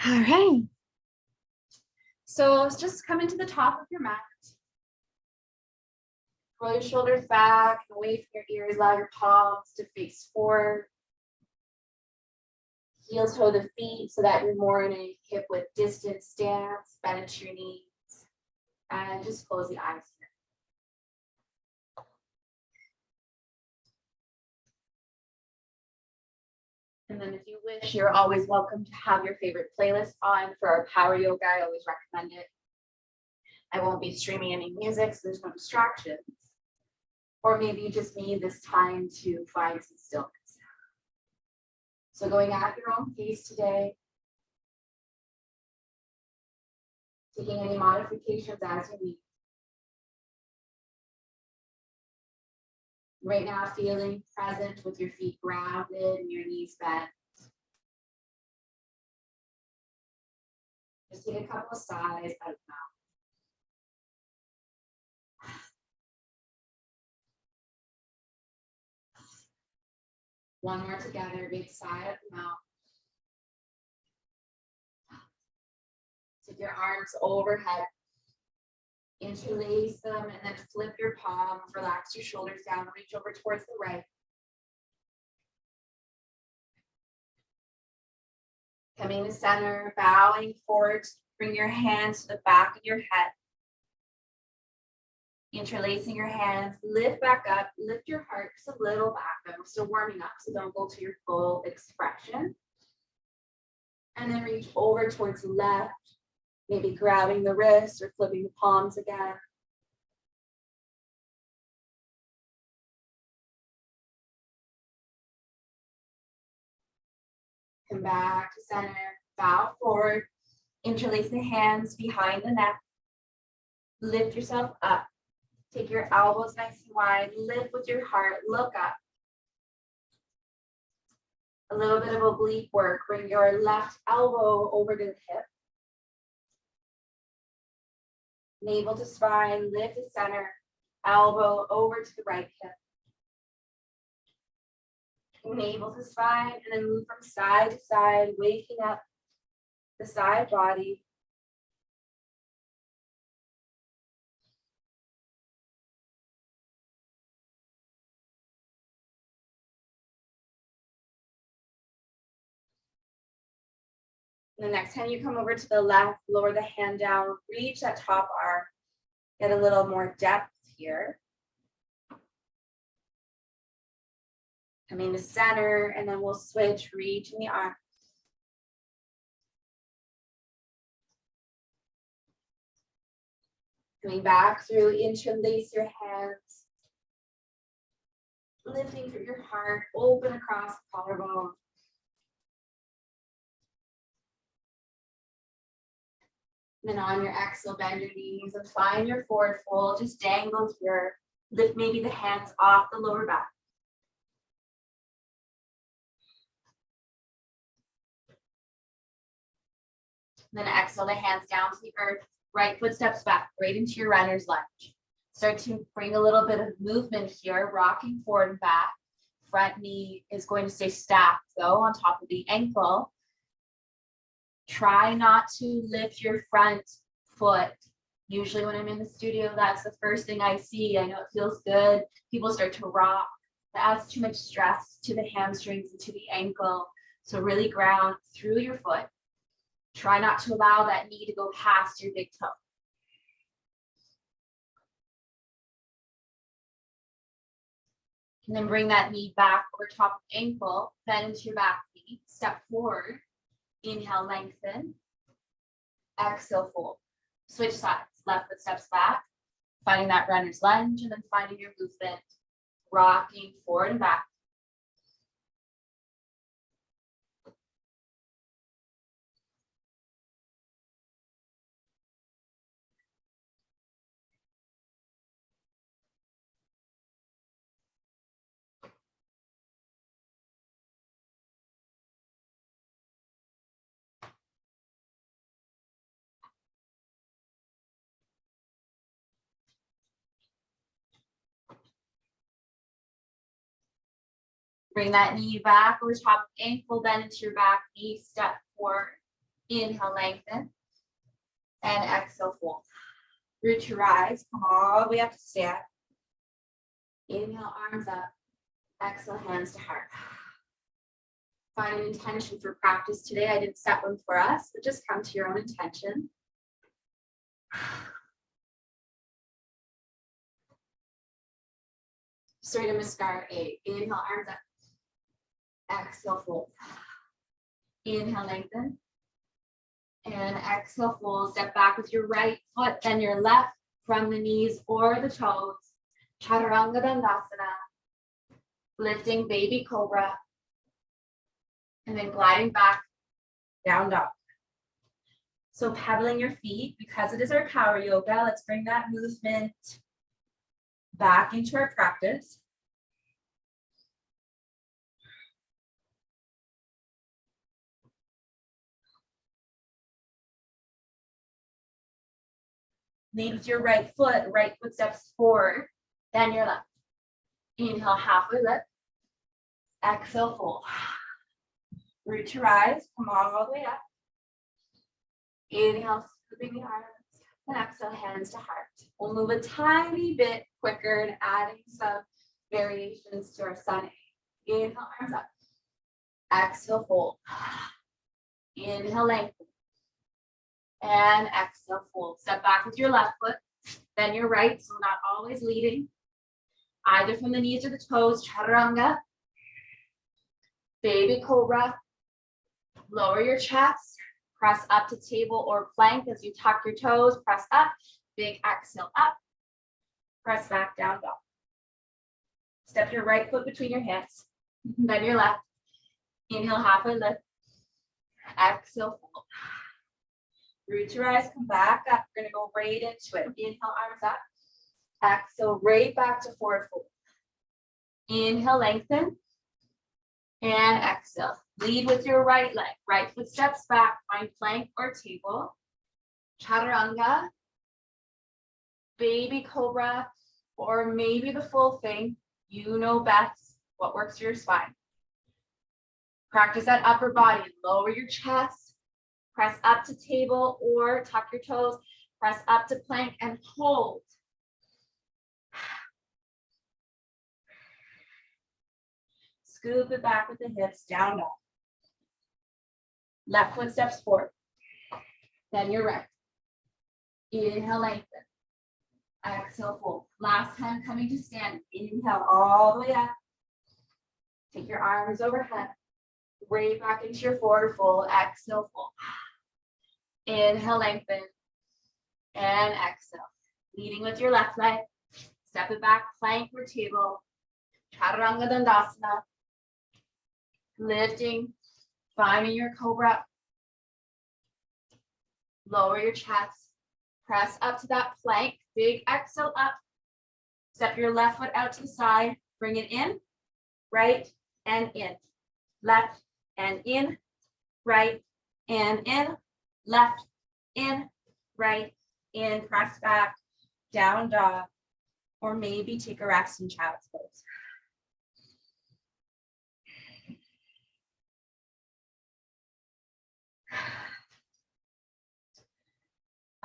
All right. So just come into the top of your mat. Roll your shoulders back and away from your ears. Allow your palms to face forward. Heel toe the feet so that you're more in a hip width distance stance. Bend into your knees. And just close the eyes here. And then if you wish, you're always welcome to have your favorite playlist on for our power yoga. I always recommend it. I won't be streaming any music, so there's no distractions. Or maybe you just need this time to find some stillness. So going at your own pace today. Taking any modifications as you need. Right now, feeling present with your feet grounded and your knees bent. Just take a couple of sighs out of the mouth. One more together, big sigh out the mouth. Take your arms overhead. Interlace them and then flip your palms, relax your shoulders down, reach over towards the right. Coming to center, bowing forward, bring your hands to the back of your head. Interlacing your hands, lift back up, lift your heart just a little back. I'm still warming up, so don't go to your full expression. And then reach over towards the left, maybe grabbing the wrists or flipping the palms again. Come back to center, bow forward, interlace the hands behind the neck. Lift yourself up. Take your elbows nice and wide, lift with your heart, look up. A little bit of oblique work, bring your left elbow over to the hip. Navel to spine, lift to center, elbow over to the right hip. Navel to spine, and then move from side to side, waking up the side body. The next time you come over to the left, lower the hand down, reach that top arm, get a little more depth here. Coming to center, and then we'll switch, reaching the arm. Coming back through, interlace your hands. Lifting through your heart, open across the collarbone. Then on your exhale, bend your knees and find your forward fold. Just dangle here. Lift maybe the hands off the lower back. Then exhale the hands down to the earth. Right foot steps back, right into your runner's lunge. Start to bring a little bit of movement here, rocking forward and back. Front knee is going to stay stacked though on top of the ankle. Try not to lift your front foot. Usually when I'm in the studio, that's the first thing I see. I know it feels good. People start to rock. That adds too much stress to the hamstrings and to the ankle. So really ground through your foot. Try not to allow that knee to go past your big toe. And then bring that knee back over top of ankle, bend into your back knee, step forward. Inhale, lengthen. Exhale, fold. Switch sides. Left foot steps back, finding that runner's lunge, and then finding your movement, rocking forward and back. Bring that knee back over top of ankle, bend into your back knee, step forward. Inhale, lengthen. And exhale, fold. Root your rise, come all the way up to stand. Inhale, arms up. Exhale, hands to heart. Find an intention for practice today. I didn't set one for us, but just come to your own intention. Straight Namaskar 8. Inhale, arms up. Exhale, fold. Inhale, lengthen. And exhale, fold. Step back with your right foot, then your left from the knees or the toes. Chaturanga Dandasana. Lifting baby cobra. And then gliding back, down dog. So pedaling your feet, because it is our power yoga, let's bring that movement back into our practice. Lead with your right foot steps forward, then your left. Inhale, halfway lift. Exhale, fold. Root to rise, come all the way up. Inhale, scooping the arms, and exhale, hands to heart. We'll move a tiny bit quicker and adding some variations to our sun. Inhale, arms up. Exhale, fold. Inhale, lengthen. And exhale, fold. Step back with your left foot, then your right, so not always leading. Either from the knees or the toes, chaturanga. Baby cobra. Lower your chest, press up to table or plank as you tuck your toes, press up, big exhale up, press back down dog. Step your right foot between your hands, then your left. Inhale, halfway lift, exhale, fold. Root to rise, come back up. We're gonna go right into it. Inhale, arms up, exhale, right back to forward fold. Inhale, lengthen, and exhale. Lead with your right leg. Right foot steps back, find plank or table. Chaturanga, baby cobra, or maybe the full thing. You know best what works for your spine. Practice that upper body. Lower your chest, press up to table or tuck your toes, press up to plank and hold. Scoop it back with the hips, down dog. Left foot steps forward, then your right. Inhale, lengthen. Exhale, fold. Last time coming to stand. Inhale all the way up. Take your arms overhead. Right back into your forward fold. Exhale, fold. Inhale, lengthen. And exhale. Leading with your left leg. Step it back, plank or table. Chaturanga Dandasana. Lifting. Finding your cobra. Lower your chest. Press up to that plank. Big exhale up. Step your left foot out to the side. Bring it in. Right and in. Left and in. Right and in. Left in. Right in. Press back. Down dog. Or maybe take a rest in child's pose.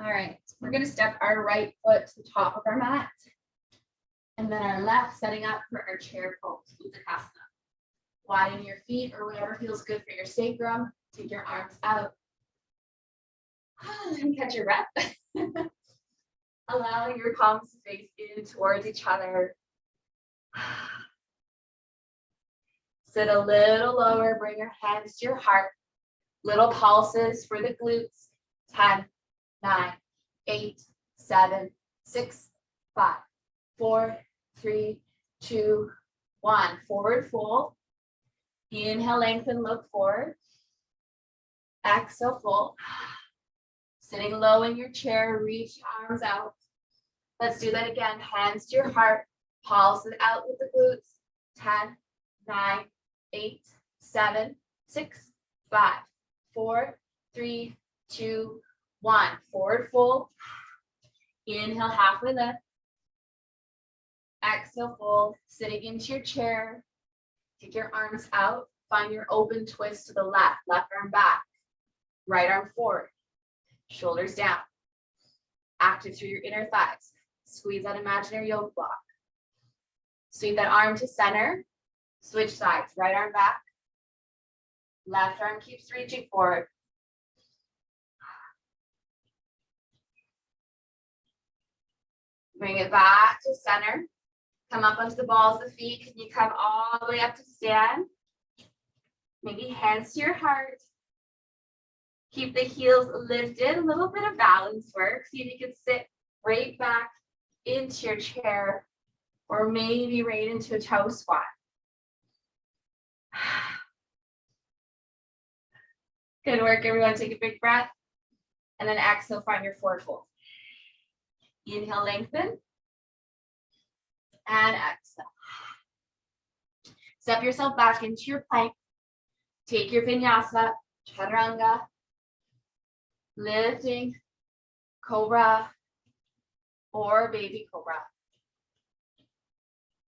All right, we're gonna step our right foot to the top of our mat. And then our left setting up for our chair pose, Uttanasana. Widen your feet or whatever feels good for your sacrum. Take your arms out. And catch your breath. Allowing your palms to face in towards each other. Sit a little lower, bring your hands to your heart. Little pulses for the glutes. 10, 9, 8, 7, 6, 5, 4, 3, 2, 1. Forward fold. Inhale, lengthen, look forward. Exhale, fold. Sitting low in your chair, reach arms out. Let's do that again. Hands to your heart. Pulse it out with the glutes. 10, 9, 8, 7, 6, 5, 4, 3, 2, 1. Forward fold. Inhale, halfway lift. Exhale, fold. Sitting into your chair. Take your arms out. Find your open twist to the left. Left arm back. Right arm forward, shoulders down. Active through your inner thighs. Squeeze that imaginary yoke block. Sweep that arm to center. Switch sides. Right arm back. Left arm keeps reaching forward. Bring it back to center. Come up onto the balls of the feet. Can you come all the way up to stand? Maybe hands to your heart. Keep the heels lifted. A little bit of balance work. See if you can sit right back into your chair or maybe right into a toe squat. Good work, everyone. Take a big breath. And then exhale, find your forward fold. Inhale, lengthen. And exhale. Step yourself back into your plank. Take your vinyasa, chaturanga, lifting, cobra, or baby cobra.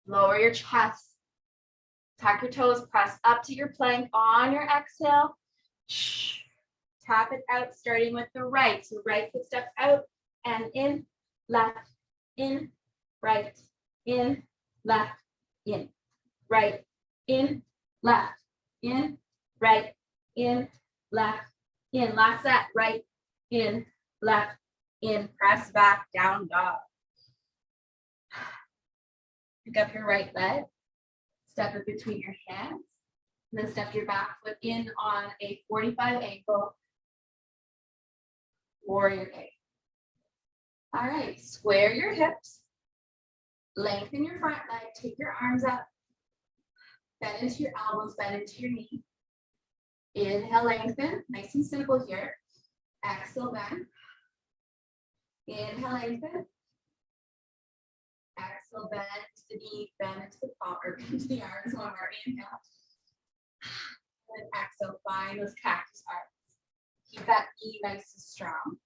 Lower your chest. Tuck your toes, press up to your plank on your exhale. Tap it out, starting with the right. So right foot steps out and in, left, in, right, in, left, in, right, in, left, in, right, in, left, in. Last set, right, in, left, in. Press back, down dog. Pick up your right leg, step it between your hands, and then step your back foot in on a 45 angle, warrior eight. All right, square your hips, lengthen your front leg, take your arms up, bend into your elbows, bend into your knee. Inhale, lengthen, nice and simple here. Exhale, bend. Inhale, lengthen. Exhale, bend to the knee, bend into the palm, or bend to the arms one more. Inhale. And exhale, find those cactus arms. Keep that knee nice and strong.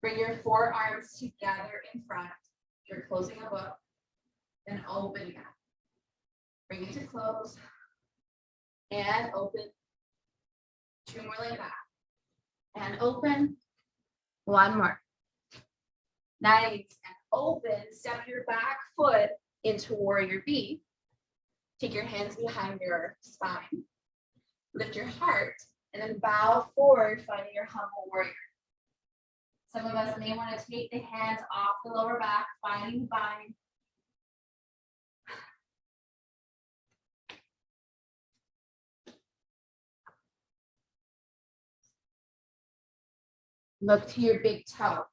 Bring your forearms together in front. You're closing a book. Then open again. Bring it to close. And open. Two more like that. And open. One more. Nice. And open. Step your back foot into warrior B. Take your hands behind your spine. Lift your heart. And then bow forward, finding your humble warrior. Some of us may want to take the hands off the lower back, finding the bind. Look to your big toe.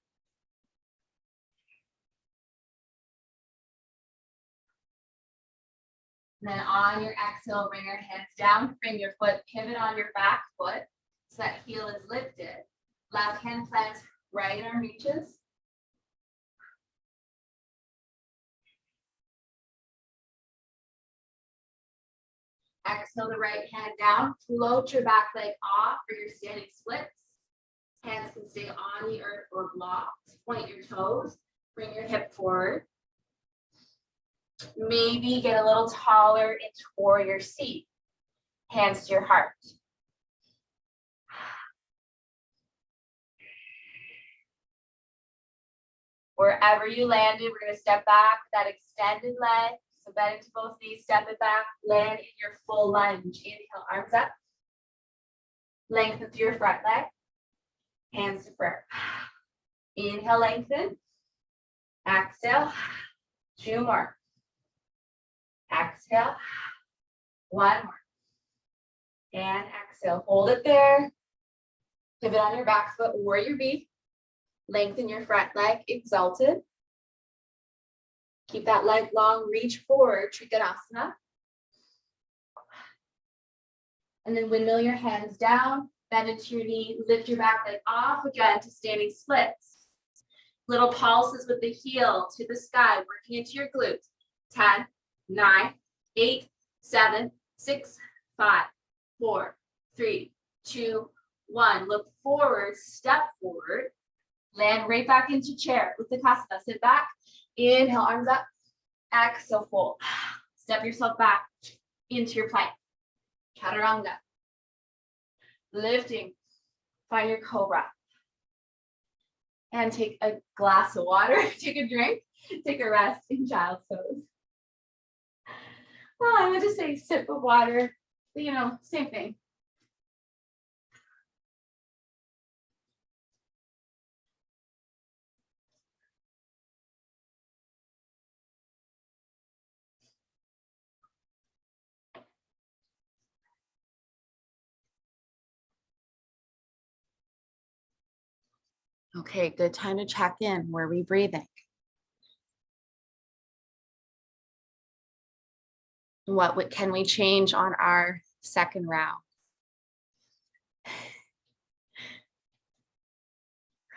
And then on your exhale, bring your hands down, bring your foot, pivot on your back foot so that heel is lifted. Left hand plants, right arm reaches. Exhale the right hand down, float your back leg off for your standing splits. Hands can stay on the earth or blocked. Point your toes, bring your hip forward. Maybe get a little taller into warrior C. Hands to your heart. Wherever you landed, we're going to step back with that extended leg. So bend into both knees, step it back, land in your full lunge. Inhale, arms up. Lengthen through your front leg. Hands to prayer. Inhale, lengthen. Exhale. Two more. Exhale. One more. And exhale. Hold it there. Pivot on your back foot, warrior B. Lengthen your front leg, exalted. Keep that leg long, reach forward, Trikonasana. And then windmill your hands down, bend into your knee, lift your back leg off again to standing splits. Little pulses with the heel to the sky, working into your glutes. 10, 9, 8, 7, 6, 5, 4, 3, 2, 1. Look forward, step forward. Land right back into chair with the Uttanasana. Sit back. Inhale, arms up. Exhale, fold. Step yourself back into your plank. Chaturanga. lifting, find your cobra. And take a glass of water, take a drink, take a rest in child's pose. Well, I would just say sip of water, but you know, same thing. Okay, good time to check in. Were we breathing? What can we change on our second round?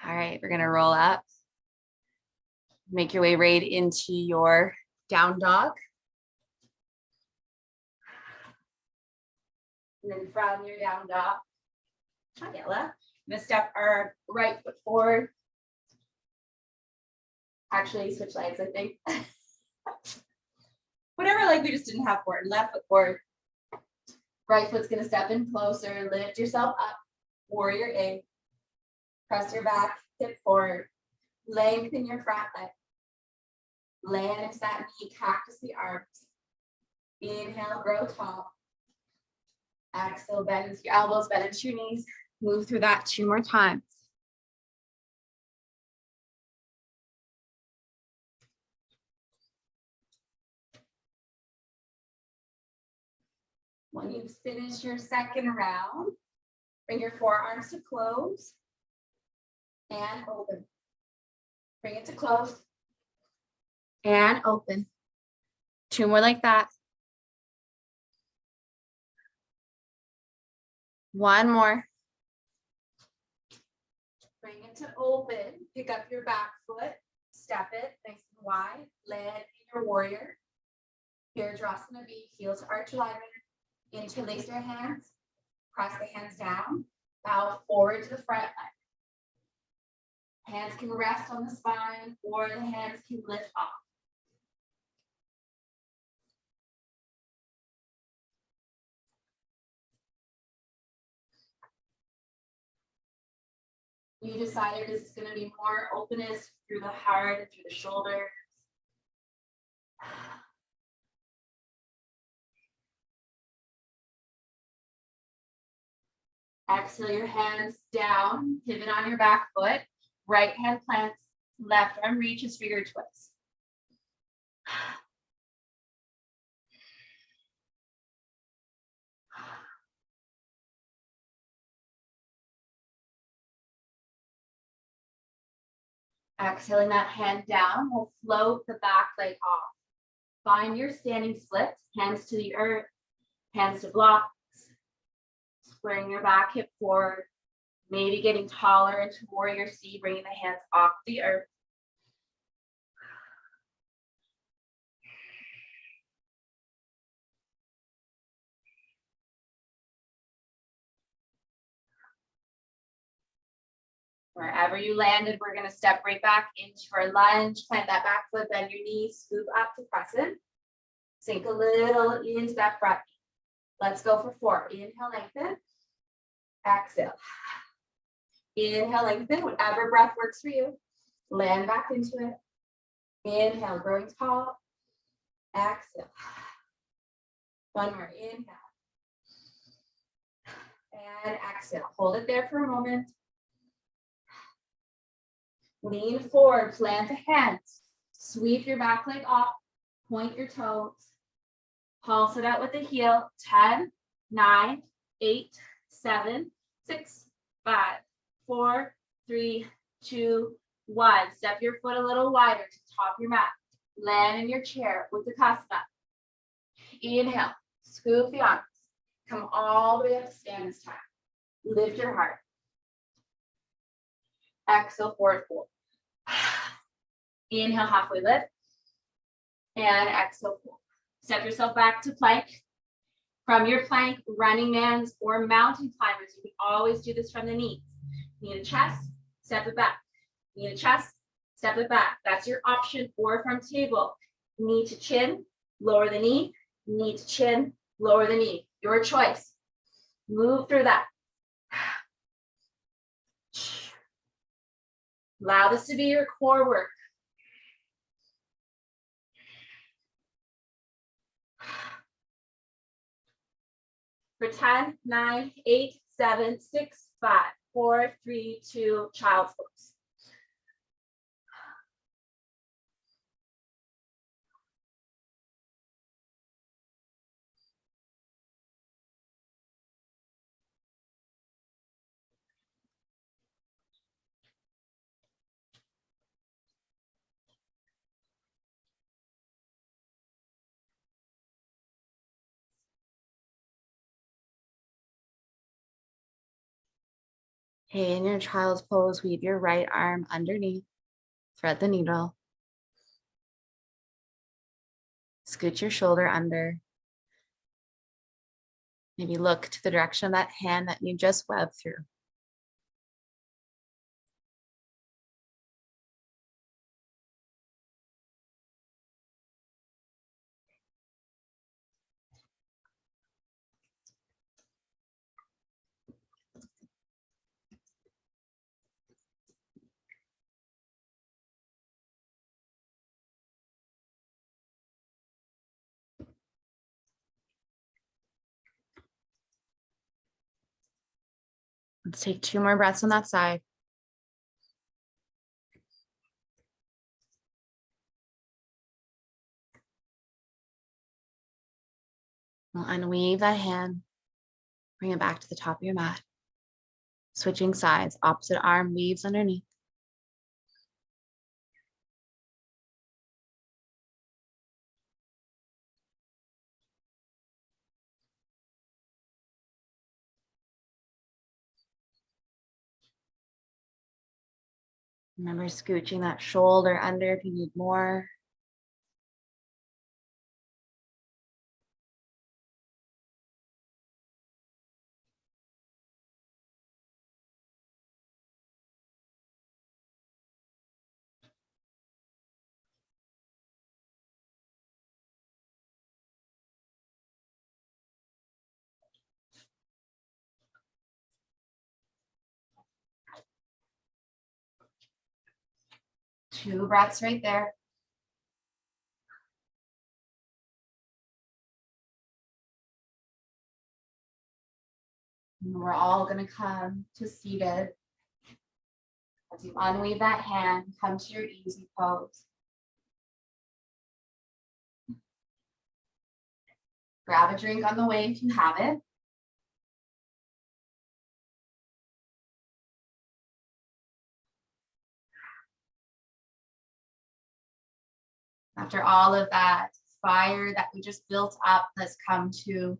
All right, we're gonna roll up. Make your way right into your down dog. And then from your down dog, okay, left. I'm gonna step our right foot forward. Actually, switch legs, I think. Whatever leg we just didn't have forward, left foot forward. Right foot's gonna step in closer, lift yourself up, warrior A. Press your back, hip forward, lengthen your front leg. Land into that knee, cactus the arms. Inhale, grow tall. Exhale, bend into your elbows, bend into your knees. Move through that 2 more times. When you finish your second round, bring your forearms to close and open. Bring it to close and open. 2 more like that. 1 more. Bring it to open. Pick up your back foot. Step it nice and wide. Land in your warrior. Virabhadrasana B. Heels arch alignment. Interlace your hands. Press the hands down. Bow forward to the front leg. Hands can rest on the spine or the hands can lift off. You decided this is going to be more openness through the heart and through the shoulders. Exhale your hands down, pivot on your back foot, right hand plants, left arm reaches for your twist. Exhaling that hand down, we'll float the back leg off. Find your standing splits, hands to the earth, hands to blocks. Squaring your back hip forward, maybe getting taller into warrior C, bringing the hands off the earth. Wherever you landed, we're going to step right back into our lunge, plant that back foot, bend your knees, scoop up to crescent. Sink a little into that front knee. Let's go for 4. Inhale, lengthen. Exhale. Inhale, lengthen. Whatever breath works for you. Land back into it. Inhale, growing tall. Exhale. 1 more. Inhale. And exhale. Hold it there for a moment. Lean forward, plant the hands. Sweep your back leg off. Point your toes. Pulse it out with the heel. 10, 9, 8, 7, 6, 5, 4, 3, 2, 1. Step your foot a little wider to top your mat. Land in your chair with the Uttanasana. Inhale, scoop the arms. Come all the way up to stand this time. Lift your heart. Exhale, forward fold. Inhale, halfway lift. And exhale, fold. Step yourself back to plank. From your plank, running man's or mountain climbers, you can always do this from the knees. Knee to chest, step it back. Knee to chest, step it back. That's your option. Or from table, knee to chin, lower the knee. Knee to chin, lower the knee. Your choice. Move through that. Allow this to be your core work. For 10, 9, 8, 7, 6, 5, 4, 3, 2, child's pose. Okay, in your child's pose, weave your right arm underneath, thread the needle. Scoot your shoulder under. Maybe look to the direction of that hand that you just webbed through. Let's take 2 more breaths on that side. We'll unweave that hand, bring it back to the top of your mat. Switching sides, opposite arm weaves underneath. Remember scooching that shoulder under if you need more. Two breaths right there. And we're all going to come to seated. As you unweave that hand, come to your easy pose. Grab a drink on the way if you have it. After all of that fire that we just built up, let's come to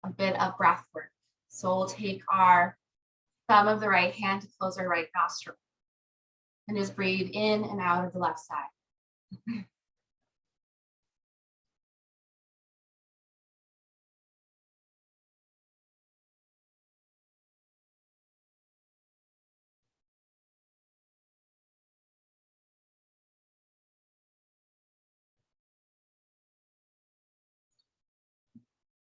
a bit of breath work. So we'll take our thumb of the right hand to close our right nostril and just breathe in and out of the left side.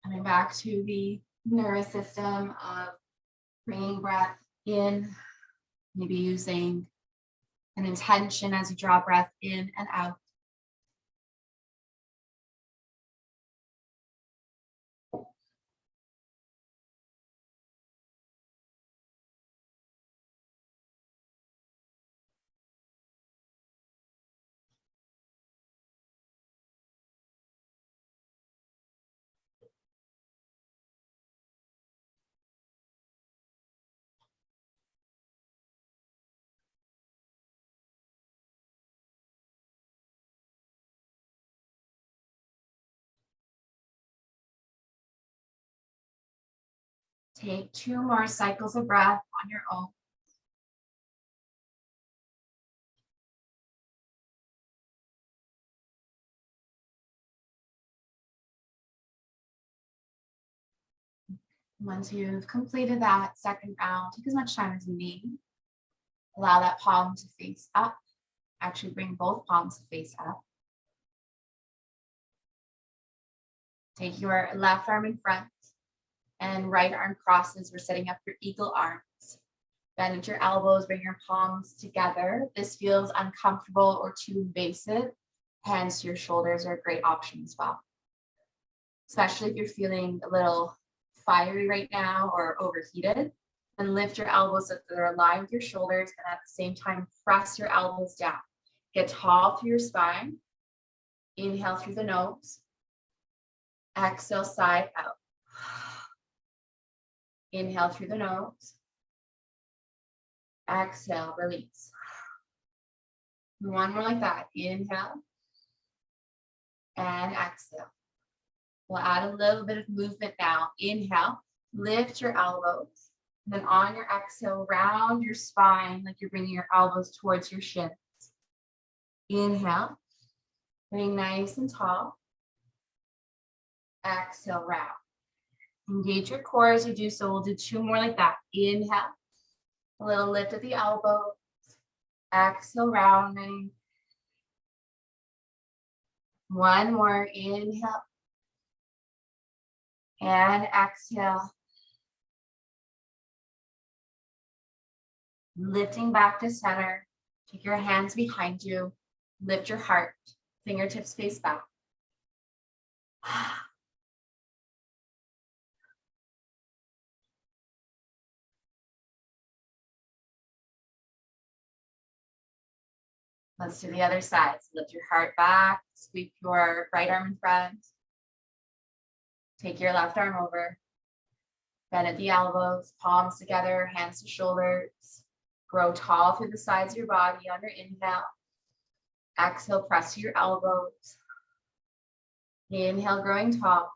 Coming back to the nervous system of bringing breath in, maybe using an intention as you draw breath in and out. Take 2 more cycles of breath on your own. Once you've completed that second round, take as much time as you need. Allow that palm to face up. Actually bring both palms to face up. Take your left arm in front and right arm crosses. We're setting up your eagle arms. Bend at your elbows, bring your palms together. This feels uncomfortable or too invasive, hence your shoulders are a great option as well. Especially if you're feeling a little fiery right now or overheated, then lift your elbows so that they're aligned with your shoulders, and at the same time, press your elbows down. Get tall through your spine. Inhale through the nose. Exhale, side out. Inhale through the nose. Exhale, release. One more like that. Inhale and exhale. We'll add a little bit of movement now. Inhale, lift your elbows. And then on your exhale, round your spine like you're bringing your elbows towards your shins. Inhale, bring nice and tall. Exhale, round. Engage your core as you do so. We'll do 2 more like that. Inhale, a little lift at the elbow. Exhale, rounding. 1 more. Inhale. And exhale. Lifting back to center. Take your hands behind you. Lift your heart. Fingertips face back. Let's do the other side. So lift your heart back. Sweep your right arm in front. Take your left arm over. Bend at the elbows, palms together, hands to shoulders. Grow tall through the sides of your body on your inhale. Exhale, press to your elbows. Inhale, growing tall.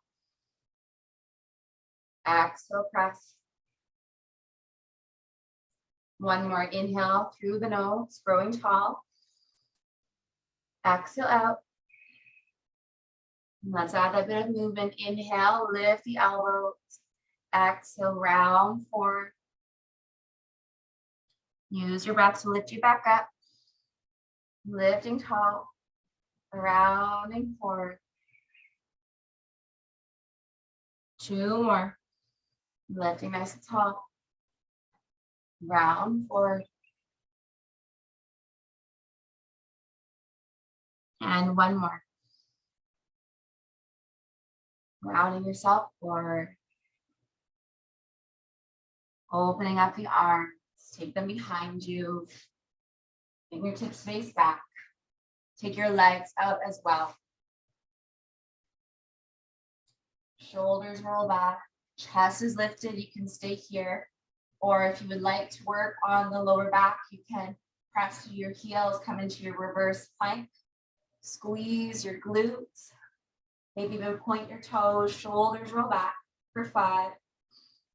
Exhale, press. 1 more. Inhale through the nose, growing tall. Exhale out. And let's add that bit of movement. Inhale, lift the elbows. Exhale, round forward. Use your breath to lift you back up. Lifting tall, rounding forward. 2 more. Lifting nice and tall. Round forward. And 1 more. Rounding yourself forward. Opening up the arms. Take them behind you. Fingertips face back. Take your legs out as well. Shoulders roll back. Chest is lifted. You can stay here. Or if you would like to work on the lower back, you can press to your heels, come into your reverse plank. Squeeze your glutes. Maybe even point your toes. Shoulders roll back for 5,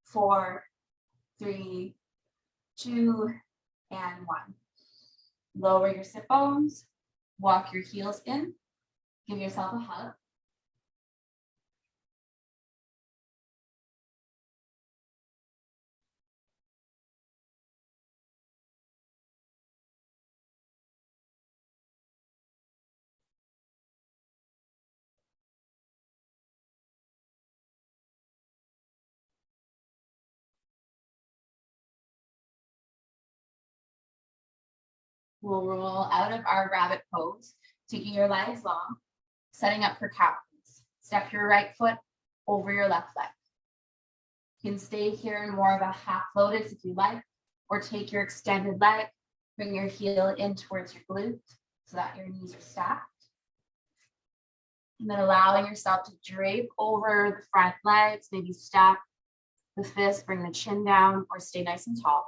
4, 3, 2, and 1. Lower your sit bones. Walk your heels in. Give yourself a hug. We'll roll out of our rabbit pose, taking your legs long, setting up for cow pose. Step your right foot over your left leg. You can stay here in more of a half lotus if you like, or take your extended leg, bring your heel in towards your glute so that your knees are stacked. And then allowing yourself to drape over the front legs, maybe stack the fist, bring the chin down, or stay nice and tall.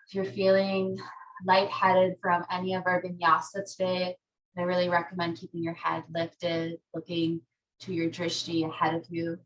If you're feeling lightheaded from any of our vinyasa today, I really recommend keeping your head lifted, looking to your drishti ahead of you.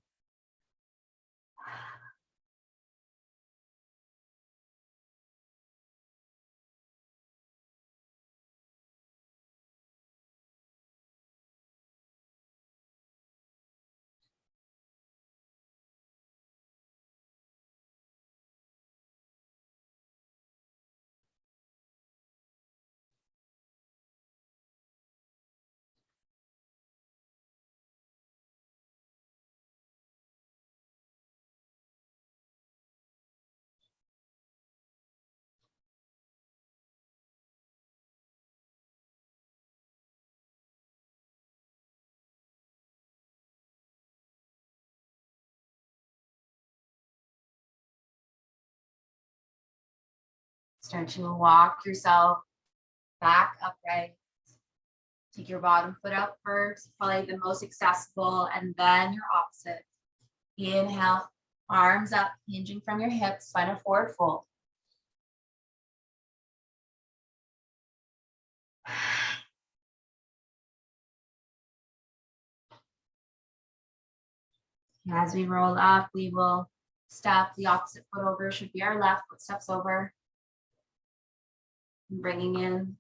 Start to walk yourself back upright. Take your bottom foot out first, probably the most accessible, and then your opposite. Inhale, arms up, hinging from your hips, spinal forward fold. As we roll up, we will step the opposite foot over, should be our left foot steps over. And bringing in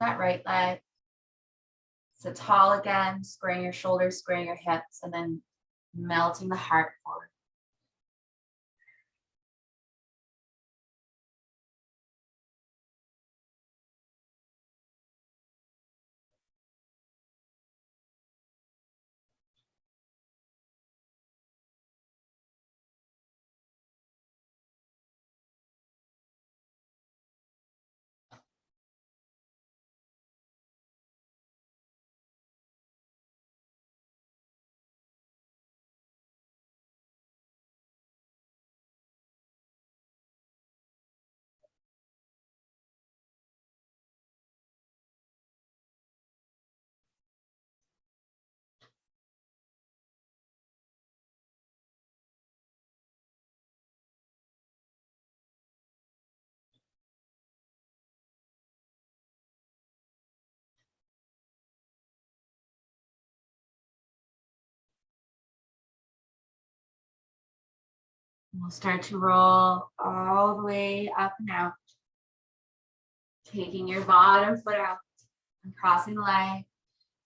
that right leg. So tall again, squaring your shoulders, squaring your hips, and then melting the heart forward. We'll start to roll all the way up and out. Taking your bottom foot out and crossing the leg.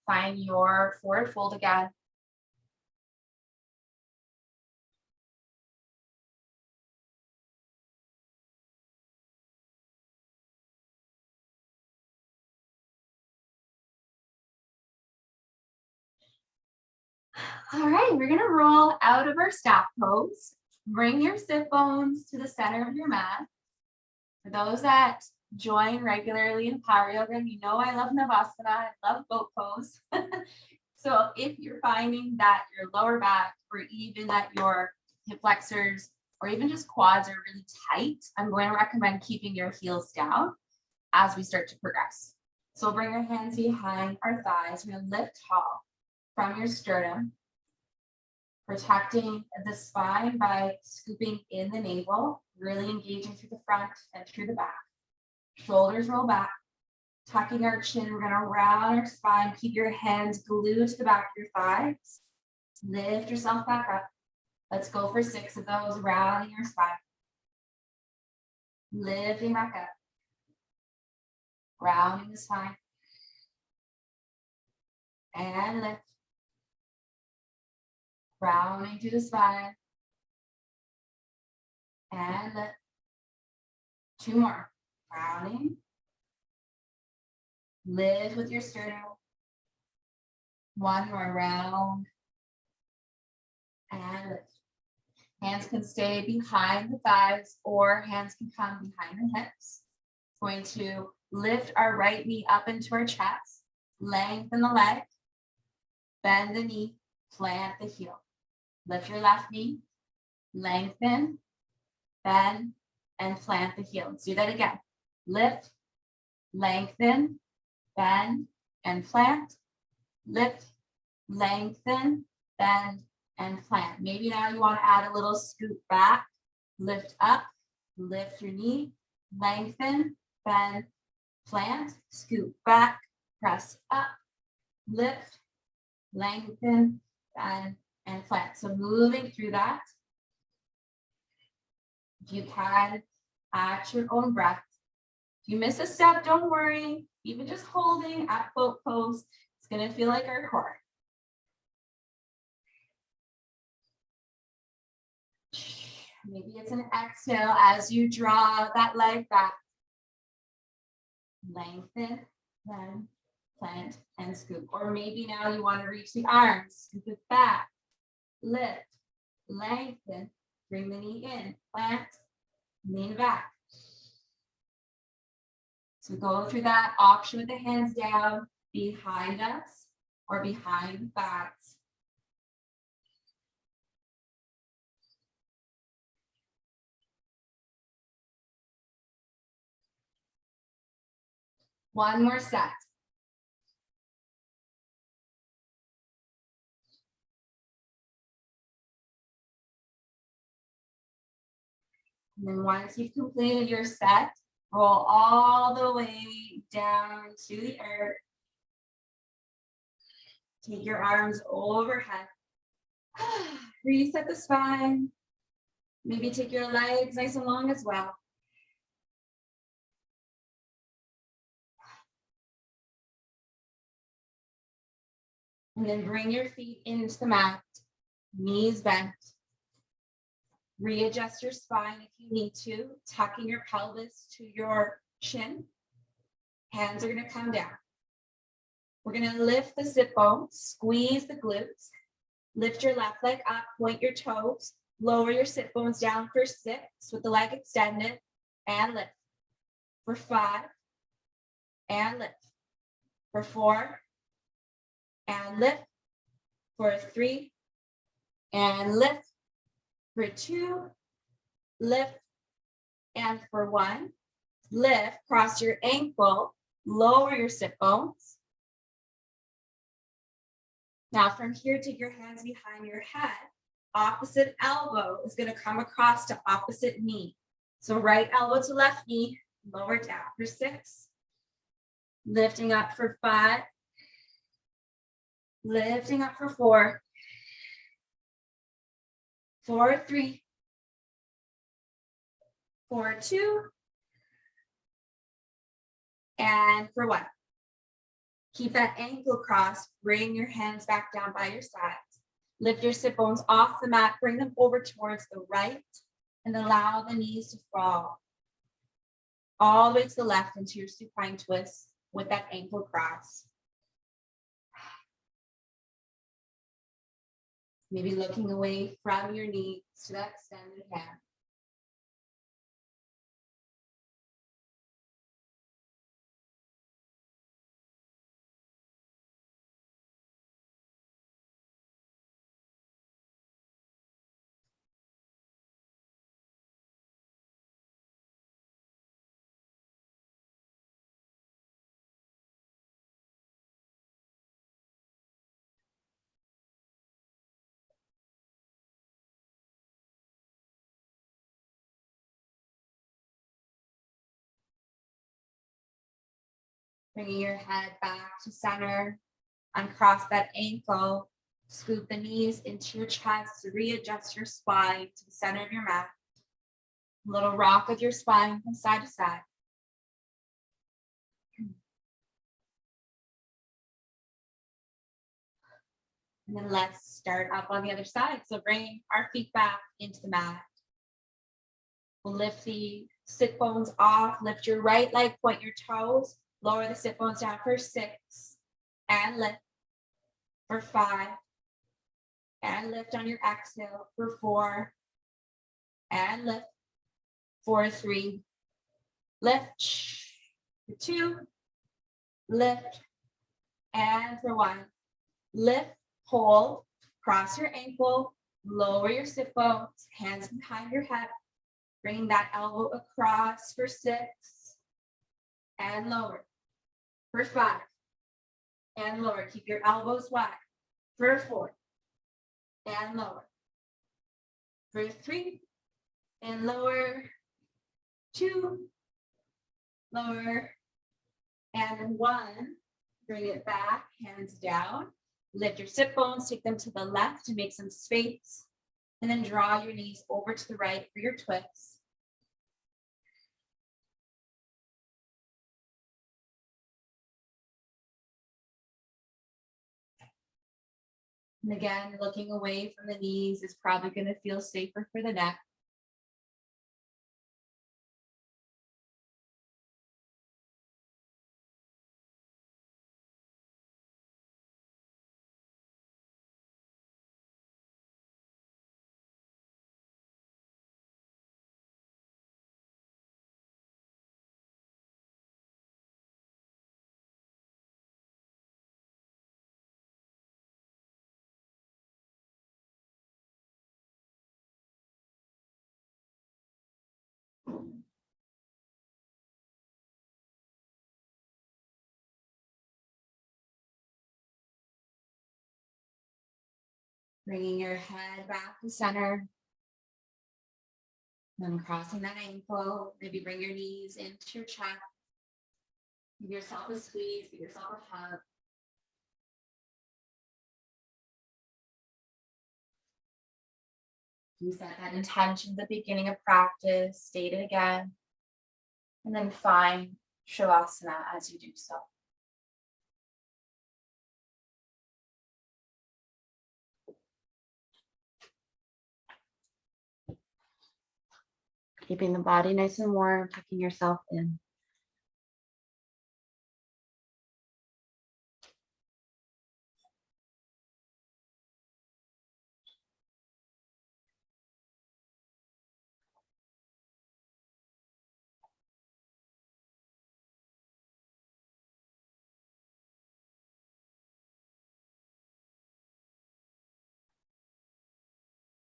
Find your forward fold again. All right, we're gonna roll out of our staff pose. Bring your sit bones to the center of your mat. For those that join regularly in power yoga, you know I love Navasana, I love boat pose. So if you're finding that your lower back or even that your hip flexors or even just quads are really tight, I'm going to recommend keeping your heels down as we start to progress. So bring our hands behind our thighs. We're going to lift tall from your sternum, protecting the spine by scooping in the navel, really engaging through the front and through the back. Shoulders roll back, tucking our chin. We're going to round our spine. Keep your hands glued to the back of your thighs. Lift yourself back up. Let's go for 6 of those, rounding your spine. Lifting back up. Rounding the spine. And lift. Rounding through the spine. And lift. 2 more. Rounding. Lift with your sternum. 1 more round. And lift. Hands can stay behind the thighs or hands can come behind the hips. Going to lift our right knee up into our chest. Lengthen the leg. Bend the knee. Plant the heel. Lift your left knee. Lengthen. Bend. And plant the heel. Let's do that again. Lift. Lengthen. Bend. And plant. Lift. Lengthen. Bend. And plant. Maybe now you want to add a little scoop back, lift up, lift your knee, lengthen, bend, plant, scoop back, press up, lift, lengthen, bend, and plant. So moving through that. If you can, at your own breath. If you miss a step, don't worry. Even just holding at boat pose, it's going to feel like our core. Maybe it's an exhale as you draw that leg back. Lengthen, then plant and scoop. Or maybe now you want to reach the arms, scoop it back, lift, lengthen, bring the knee in, plant, lean back. So go through that option with the hands down behind us or behind the backs. One more set. And then once you've completed your set, roll all the way down to the earth. Take your arms overhead. Reset the spine. Maybe take your legs nice and long as well. And then bring your feet into the mat, knees bent. Readjust your spine if you need to, tucking your pelvis to your chin. Hands are gonna come down. We're gonna lift the sit bones, squeeze the glutes, lift your left leg up, point your toes, lower your sit bones down for 6 with the leg extended, and lift. For 5, and lift. For 4, and lift. For 3, and lift. For 2, lift. And for 1, lift, cross your ankle, lower your sit bones. Now from here, take your hands behind your head. Opposite elbow is going to come across to opposite knee. So right elbow to left knee, lower down for 6. Lifting up for 5. Lifting up for 4. For 3. For 2. And for 1. Keep that ankle crossed. Bring your hands back down by your sides. Lift your sit bones off the mat. Bring them over towards the right and allow the knees to fall all the way to the left into your supine twist with that ankle cross. Maybe looking away from your knees to that extended hand. Bringing your head back to center, uncross that ankle, scoop the knees into your chest to readjust your spine to the center of your mat. Little rock of your spine from side to side. And then let's start up on the other side. So bring our feet back into the mat. We'll lift the sit bones off, lift your right leg, point your toes, lower the sit bones down for 6, and lift. For 5, and lift on your exhale. For 4, and lift. For 3, lift. For 2, lift. And for 1, lift, hold, cross your ankle, lower your sit bones, hands behind your head. Bring that elbow across for 6, and lower. For 5, and lower. Keep your elbows wide. For 4, and lower. For 3, and lower. 2, lower. And 1, bring it back, hands down. Lift your sit bones, take them to the left to make some space. And then draw your knees over to the right for your twist. And again, looking away from the knees is probably going to feel safer for the neck. Bringing your head back to center. Then crossing that ankle. Maybe bring your knees into your chest. Give yourself a squeeze, give yourself a hug. You set that intention at the beginning of practice, state it again, and then find Shavasana as you do so. Keeping the body nice and warm, tucking yourself in.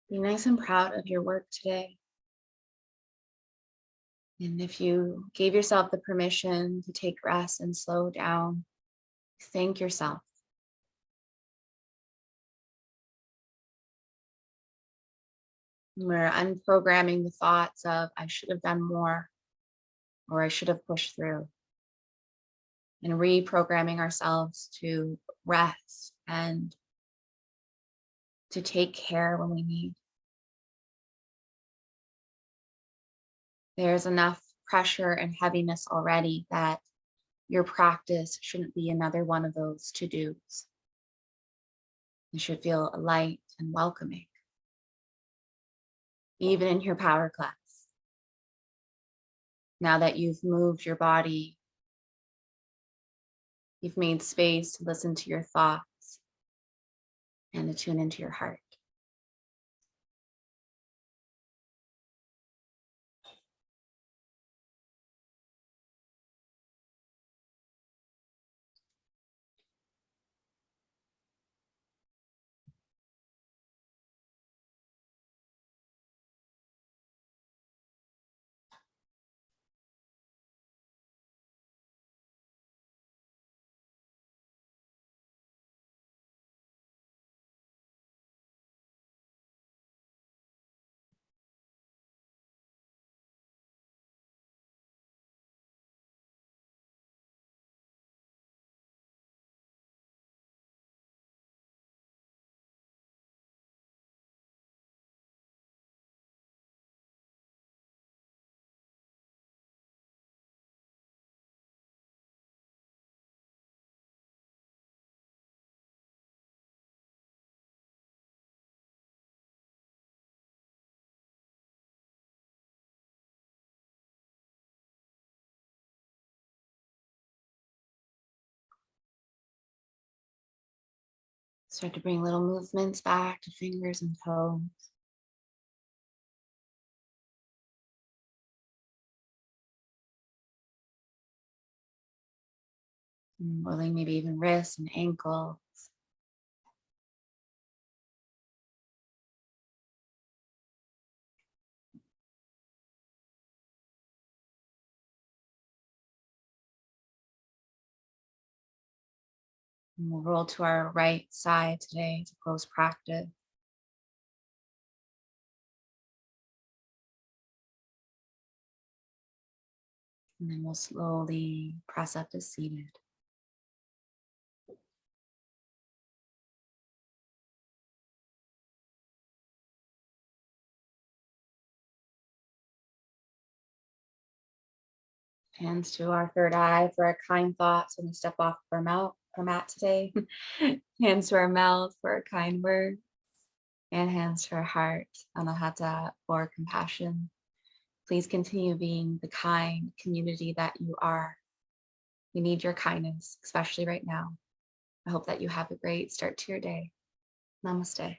Be nice and proud of your work today. And if you gave yourself the permission to take rest and slow down, thank yourself. We're unprogramming the thoughts of, I should have done more, or I should have pushed through. And reprogramming ourselves to rest and to take care when we need. There's enough pressure and heaviness already that your practice shouldn't be another one of those to-dos. You should feel light and welcoming, even in your power class. Now that you've moved your body, you've made space to listen to your thoughts and to tune into your heart. Start to bring little movements back to fingers and toes. And rolling maybe even wrists and ankles. And we'll roll to our right side today to close practice. And then we'll slowly press up to seated. Hands to our third eye for our kind thoughts when we step off our mat today. Hands to our mouth for a kind word. And hands to our heart, Anahata, for compassion. Please continue being the kind community that you are. We need your kindness, especially right now. I hope that you have a great start to your day. Namaste.